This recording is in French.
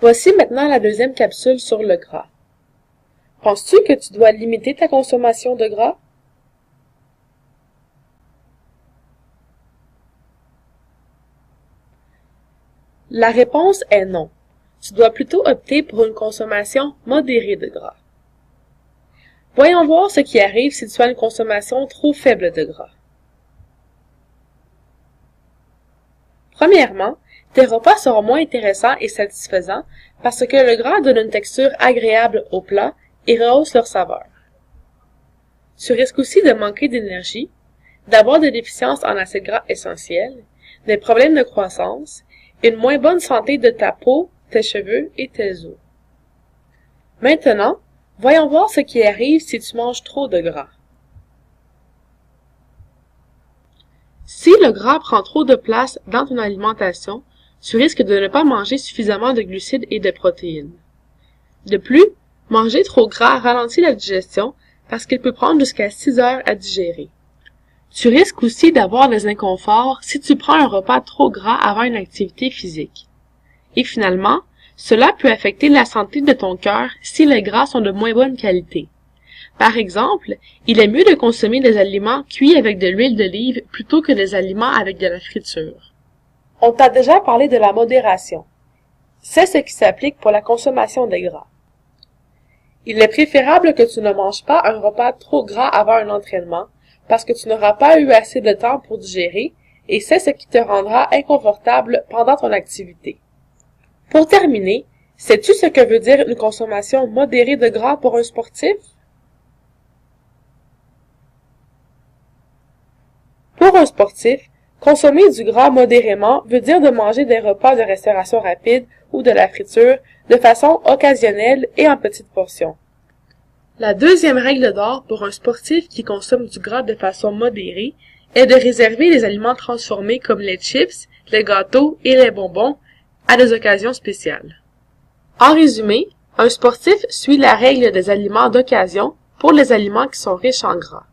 Voici maintenant la deuxième capsule sur le gras. Penses-tu que tu dois limiter ta consommation de gras? La réponse est non. Tu dois plutôt opter pour une consommation modérée de gras. Voyons voir ce qui arrive si tu as une consommation trop faible de gras. Premièrement, tes repas seront moins intéressants et satisfaisants parce que le gras donne une texture agréable au plat et rehausse leur saveur. Tu risques aussi de manquer d'énergie, d'avoir des déficiences en acides gras essentiels, des problèmes de croissance, une moins bonne santé de ta peau, tes cheveux et tes os. Maintenant, voyons voir ce qui arrive si tu manges trop de gras. Si le gras prend trop de place dans ton alimentation, tu risques de ne pas manger suffisamment de glucides et de protéines. De plus, manger trop gras ralentit la digestion parce qu'il peut prendre jusqu'à 6 heures à digérer. Tu risques aussi d'avoir des inconforts si tu prends un repas trop gras avant une activité physique. Et finalement, cela peut affecter la santé de ton cœur si les gras sont de moins bonne qualité. Par exemple, il est mieux de consommer des aliments cuits avec de l'huile d'olive plutôt que des aliments avec de la friture. On t'a déjà parlé de la modération. C'est ce qui s'applique pour la consommation des gras. Il est préférable que tu ne manges pas un repas trop gras avant un entraînement parce que tu n'auras pas eu assez de temps pour digérer et c'est ce qui te rendra inconfortable pendant ton activité. Pour terminer, sais-tu ce que veut dire une consommation modérée de gras pour un sportif? Pour un sportif, consommer du gras modérément veut dire de manger des repas de restauration rapide ou de la friture de façon occasionnelle et en petites portions. La deuxième règle d'or pour un sportif qui consomme du gras de façon modérée est de réserver les aliments transformés comme les chips, les gâteaux et les bonbons à des occasions spéciales. En résumé, un sportif suit la règle des aliments d'occasion pour les aliments qui sont riches en gras.